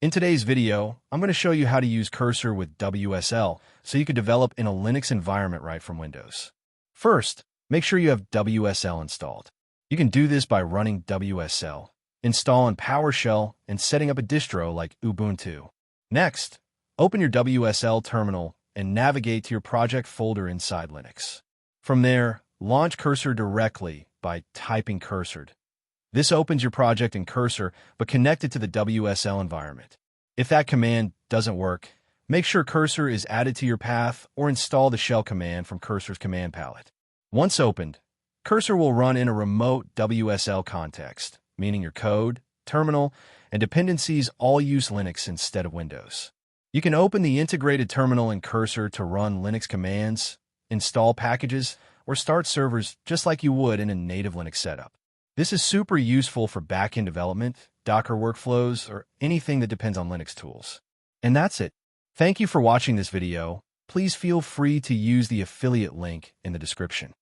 In today's video, I'm going to show you how to use Cursor with WSL so you can develop in a Linux environment right from Windows. First, make sure you have WSL installed. You can do this by running WSL, installing PowerShell, and setting up a distro like Ubuntu. Next, open your WSL terminal and navigate to your project folder inside Linux. From there, launch Cursor directly by typing Cursor. This opens your project in Cursor, but connect it to the WSL environment. If that command doesn't work, make sure Cursor is added to your path or install the shell command from Cursor's command palette. Once opened, Cursor will run in a remote WSL context, meaning your code, terminal, and dependencies all use Linux instead of Windows. You can open the integrated terminal in Cursor to run Linux commands, install packages, or start servers just like you would in a native Linux setup. This is super useful for backend development, Docker workflows, or anything that depends on Linux tools. And that's it. Thank you for watching this video. Please feel free to use the affiliate link in the description.